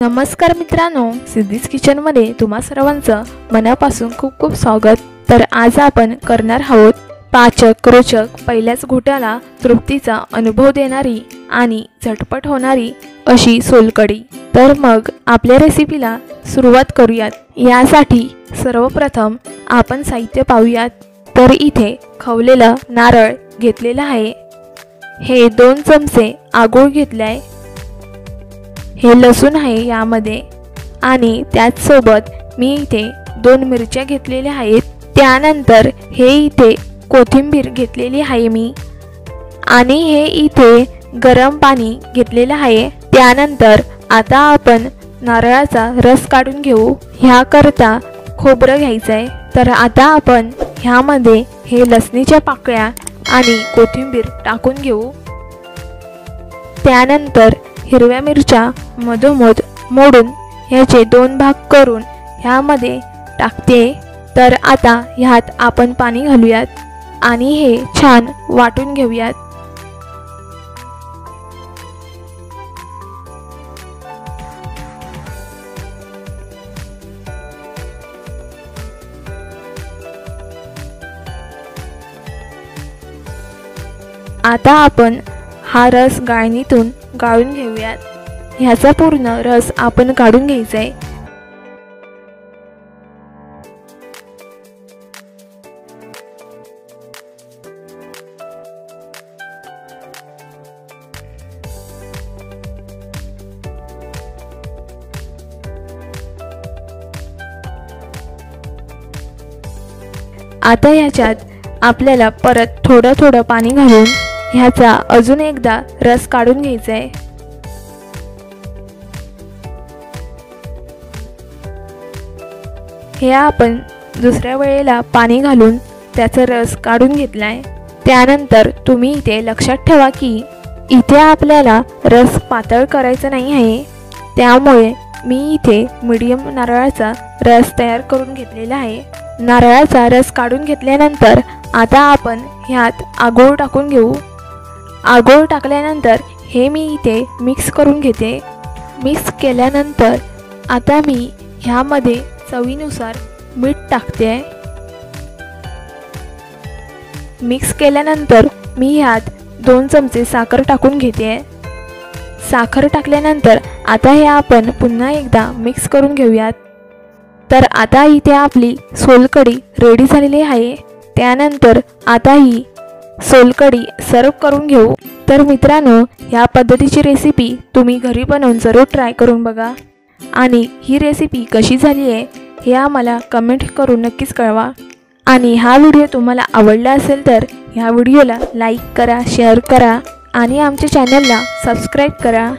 नमस्कार मित्रांनो, सिद्धीज किचनमध्ये तुम्हा सर्वांचं मनापासून खूप खूप स्वागत। तर आज आपण करणार आहोत पाचक रोचक पहिल्याच घोटाला तृप्तीचा अनुभव देणारी आणि झटपट होणारी अशी सोलकढी। तर मग आपल्या रेसिपीला सुरुवात करूयात। यासाठी सर्वप्रथम आपण साहित्य पाहूयात। तर इथे खवलेला नारळ घेतलेला आहे, हे 2 चमचे आगोळ घेतले आहे, हे लसूण आहे यामध्ये, आणि त्याच सोबत मी इथे 2 मिरच्या घेतलेल्या आहेत। त्यानंतर हे इथे कोथिंबीर घेतलेली आहे मी, आणि हे इथे गरम पाणी घेतलेलं आहे। त्यानंतर आता आपण नारळाचा रस काढून घेऊ। ह्याकरता खोबरं घ्यायचं आहे। तर आता आपण ह्यामध्ये हे लसणीच्या पाकळ्या आणि कोथिंबीर टाकून घेऊ। त्यानंतर हिरव्या मिरच्या मधोमध मोडून ह्याचे 2 भाग करून ह्यामध्ये टाकते। तर आता ह्यात आपण पाणी घालूयात आणि हे छान वाटून घेऊयात। आता आपण हा रस गाळणीतून गाळून घेऊयात। ह्याचा पूर्ण रस आपण काढून घ्यायचा आहे। आता ह्याच्यात आपल्याला परत थोडं थोडं पाणी घालून ह्याचा अजून एकदा रस काढून घ्यायचा आहे। हे आपण दुसऱ्या वेळेला पाणी घालून त्याचा रस काढून घेतलाय। त्यानंतर तुम्ही इथे लक्षात ठेवा की इथे आपल्याला रस पातळ करायचा नाही आहे, त्यामुळे मी इथे मीडियम नारळाचा रस तयार करून घेतलेला आहे। नारळाचा रस काढून घेतल्यानंतर आता आपण ह्यात आगोळ टाकून घेऊ। आगोळ टाकल्यानंतर हे मी इथे मिक्स करून घेते। मिक्स केल्यानंतर आता मी ह्यामध्ये चवीनुसार मीठ टाकते। मिक्स केल्यानंतर मी ह्यात 2 चमचे साखर टाकून घेते। साखर टाकल्यानंतर आता हे आपण पुन्हा एकदा मिक्स करून घेऊयात। तर आता इथे आपली सोलकढी रेडी झालेली आहे। त्यानंतर आता ही सोलकढी सर्व करून घेऊ। तर मित्रांनो, ह्या पद्धतीची रेसिपी तुम्ही घरी बनवून जरूर ट्राय करून बघा, आणि ही रेसिपी कशी झाली आहे हे आम्हाला कमेंट करून नक्कीच कळवा। आणि हा व्हिडिओ तुम्हाला आवडला असेल तर ह्या व्हिडिओला लाईक करा, शेअर करा, आणि आमच्या चॅनलला सबस्क्राईब करा।